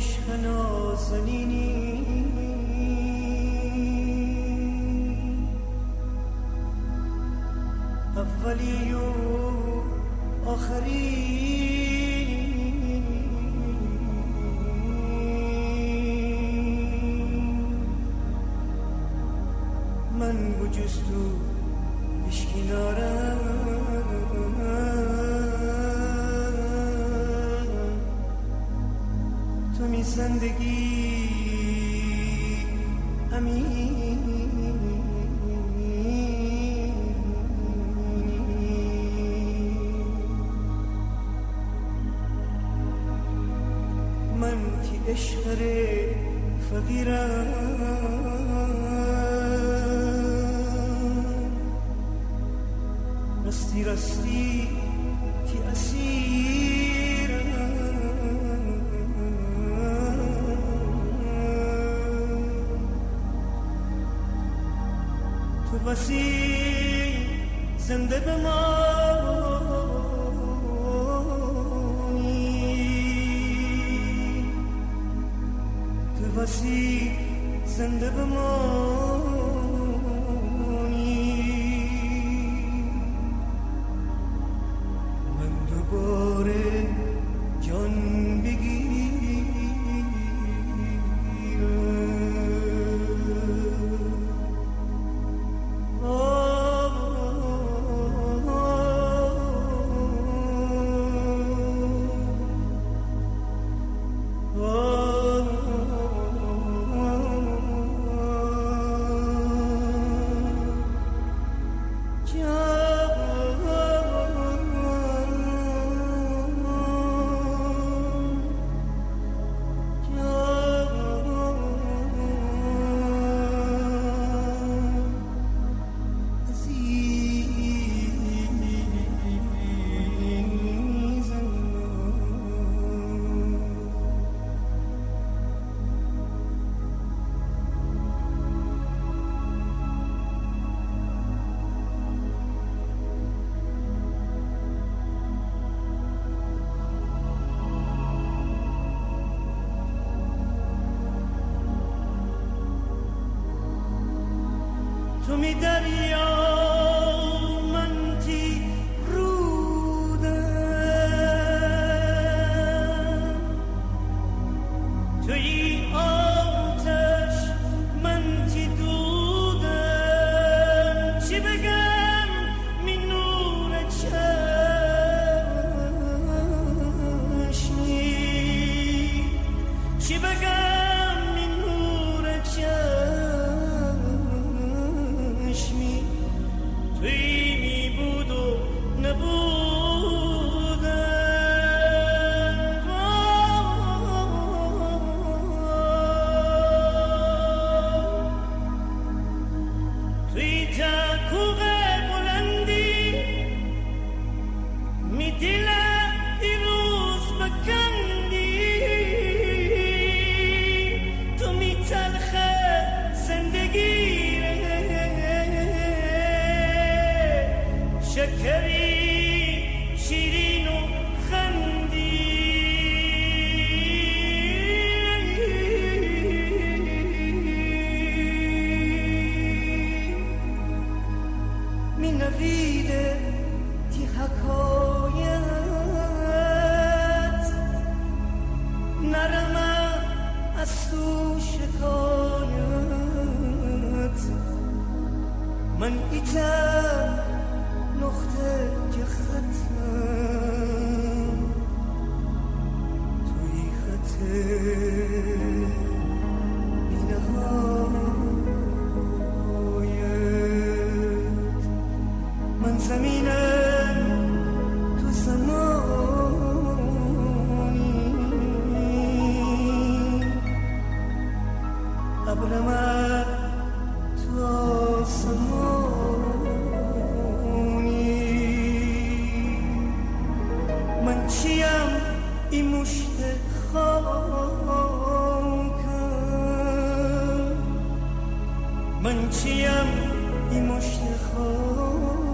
عشق نازنینی اولی و آخری من بجز تو عشقی نارم تو می زندگی امین من که عشق فقیرم راستی راستی که اسیرم تو وسیع زنده بمانی تو وسیع زنده بمانی من دوباره جان تو می دریا من تی رودم توی آتش من تی دودم چی بگم می نور چشمی چی بگم می نور چشمی توی می بود و نبودن توی تکوه بلندی می دلم دیروز بکندی تو می تلخه زندگی شکری شیرین و خندی می نویده تی حکایت نرمم از تو شکایت من ایتم نقطه که ختم توی خط بی نهایت من زمینم تو زمانی ابرم تو آسمانی من چیم این مشت خاکم من چیم این مشت خاکم